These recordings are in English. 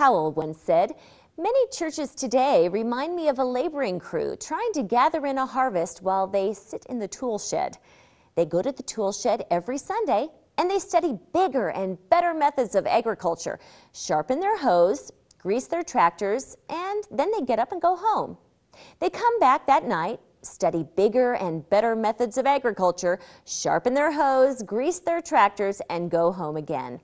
Powell once said, "Many churches today remind me of a laboring crew trying to gather in a harvest while they sit in the tool shed. They go to the tool shed every Sunday and they study bigger and better methods of agriculture, sharpen their hoes, grease their tractors, and then they get up and go home. They come back that night, study bigger and better methods of agriculture, sharpen their hoes, grease their tractors, and go home again.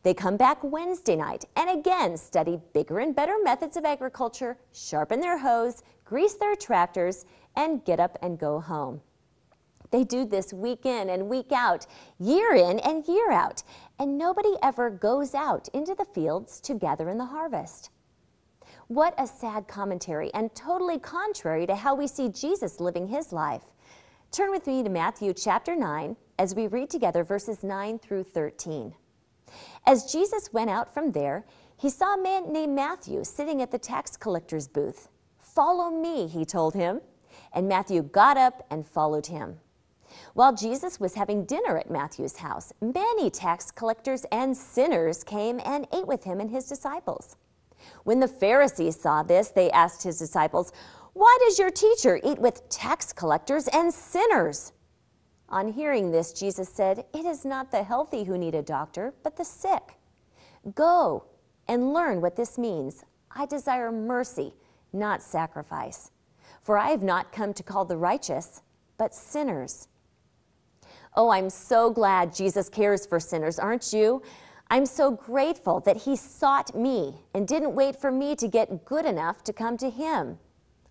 They come back Wednesday night and again study bigger and better methods of agriculture, sharpen their hoes, grease their tractors, and get up and go home." They do this week in and week out, year in and year out, and nobody ever goes out into the fields to gather in the harvest. What a sad commentary and totally contrary to how we see Jesus living his life. Turn with me to Matthew chapter 9 as we read together verses 9 through 13. As Jesus went out from there, he saw a man named Matthew sitting at the tax collector's booth. "Follow me," he told him, and Matthew got up and followed him. While Jesus was having dinner at Matthew's house, many tax collectors and sinners came and ate with him and his disciples. When the Pharisees saw this, they asked his disciples, "Why does your teacher eat with tax collectors and sinners?" On hearing this, Jesus said, "It is not the healthy who need a doctor, but the sick. Go and learn what this means. I desire mercy, not sacrifice. For I have not come to call the righteous, but sinners." Oh, I'm so glad Jesus cares for sinners, aren't you? I'm so grateful that he sought me and didn't wait for me to get good enough to come to him.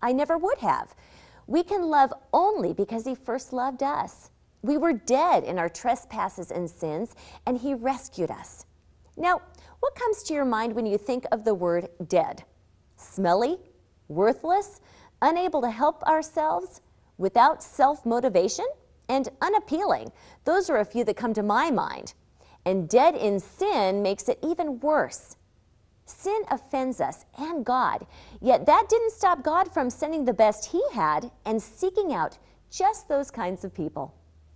I never would have. We can love only because he first loved us. We were dead in our trespasses and sins, and he rescued us. Now, what comes to your mind when you think of the word dead? Smelly? Worthless? Unable to help ourselves? Without self-motivation? And unappealing. Those are a few that come to my mind. And dead in sin makes it even worse. Sin offends us and God, yet that didn't stop God from sending the best he had and seeking out just those kinds of people.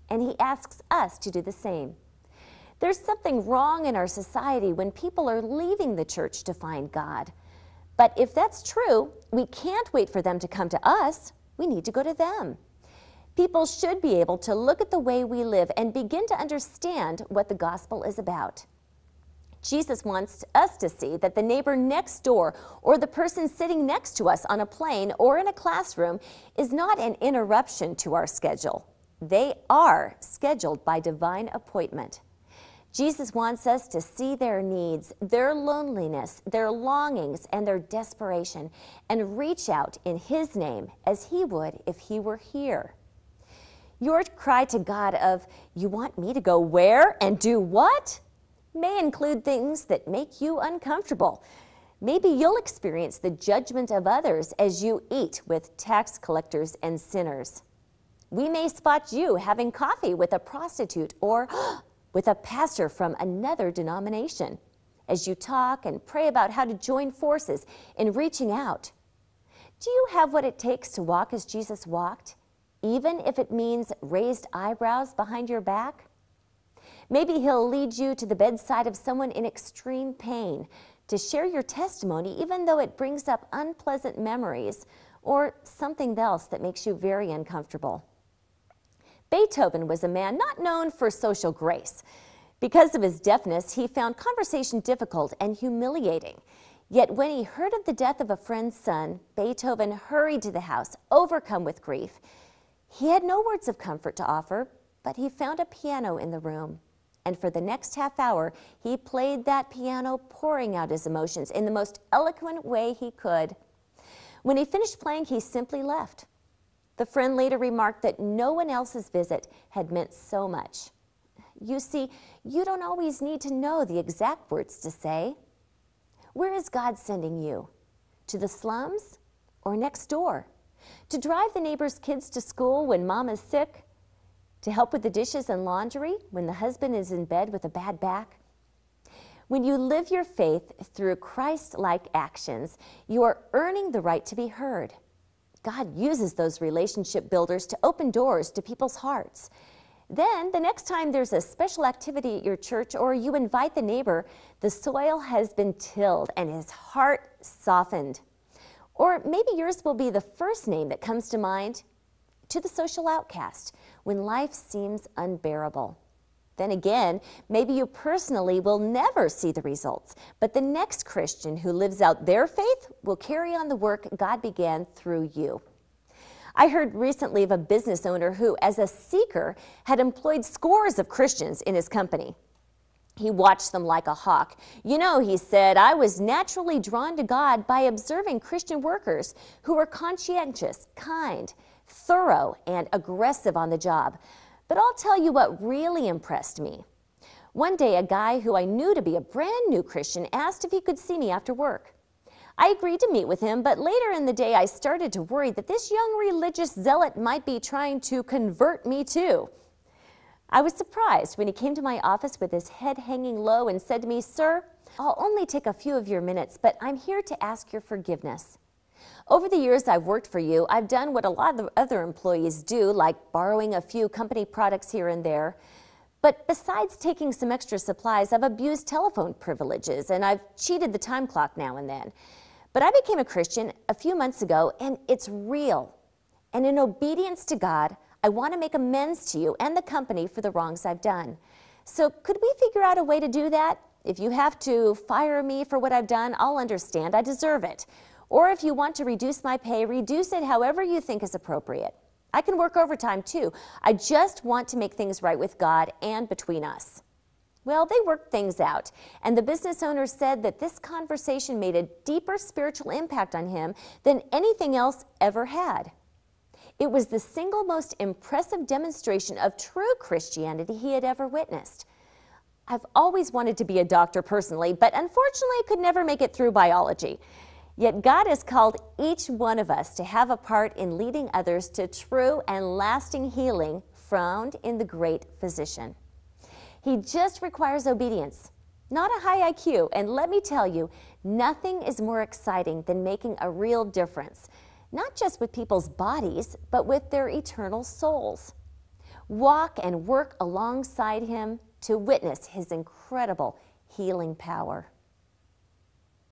And he asks us to do the same. There's something wrong in our society when people are leaving the church to find God. But if that's true, we can't wait for them to come to us. We need to go to them. People should be able to look at the way we live and begin to understand what the gospel is about. Jesus wants us to see that the neighbor next door or the person sitting next to us on a plane or in a classroom is not an interruption to our schedule. They are scheduled by divine appointment. Jesus wants us to see their needs, their loneliness, their longings, and their desperation, and reach out in his name as he would if he were here. Your cry to God of, "You want me to go where and do what?" may include things that make you uncomfortable. Maybe you'll experience the judgment of others as you eat with tax collectors and sinners. We may spot you having coffee with a prostitute or with a pastor from another denomination as you talk and pray about how to join forces in reaching out. Do you have what it takes to walk as Jesus walked, even if it means raised eyebrows behind your back? Maybe he'll lead you to the bedside of someone in extreme pain to share your testimony, even though it brings up unpleasant memories or something else that makes you very uncomfortable. Beethoven was a man not known for social grace. Because of his deafness, he found conversation difficult and humiliating. Yet when he heard of the death of a friend's son, Beethoven hurried to the house, overcome with grief. He had no words of comfort to offer, but he found a piano in the room. And for the next half hour, he played that piano, pouring out his emotions in the most eloquent way he could. When he finished playing, he simply left. The friend later remarked that no one else's visit had meant so much. You see, you don't always need to know the exact words to say. Where is God sending you? To the slums or next door? To drive the neighbor's kids to school when mom is sick? To help with the dishes and laundry when the husband is in bed with a bad back? When you live your faith through Christ-like actions, you are earning the right to be heard. God uses those relationship builders to open doors to people's hearts. Then, the next time there's a special activity at your church or you invite the neighbor, the soil has been tilled and his heart softened. Or maybe yours will be the first name that comes to mind to the social outcast when life seems unbearable. Then again, maybe you personally will never see the results, but the next Christian who lives out their faith will carry on the work God began through you. I heard recently of a business owner who, as a seeker, had employed scores of Christians in his company. He watched them like a hawk. You know, he said, I was naturally drawn to God by observing Christian workers who were conscientious, kind, thorough, and aggressive on the job. But I'll tell you what really impressed me. One day, a guy who I knew to be a brand new Christian asked if he could see me after work. I agreed to meet with him, but later in the day I started to worry that this young religious zealot might be trying to convert me too. I was surprised when he came to my office with his head hanging low and said to me, Sir, I'll only take a few of your minutes, but I'm here to ask your forgiveness. Over the years I've worked for you, I've done what a lot of other employees do, like borrowing a few company products here and there. But besides taking some extra supplies, I've abused telephone privileges and I've cheated the time clock now and then. But I became a Christian a few months ago, and it's real. And in obedience to God, I want to make amends to you and the company for the wrongs I've done. So could we figure out a way to do that? If you have to fire me for what I've done, I'll understand. I deserve it. Or if you want to reduce my pay, reduce it however you think is appropriate. I can work overtime too. I just want to make things right with God and between us. Well, they worked things out, and the business owner said that this conversation made a deeper spiritual impact on him than anything else ever had. It was the single most impressive demonstration of true Christianity he had ever witnessed. I've always wanted to be a doctor personally, but unfortunately could never make it through biology. Yet God has called each one of us to have a part in leading others to true and lasting healing found in the great physician. He just requires obedience, not a high IQ. And let me tell you, nothing is more exciting than making a real difference, not just with people's bodies, but with their eternal souls. Walk and work alongside him to witness his incredible healing power.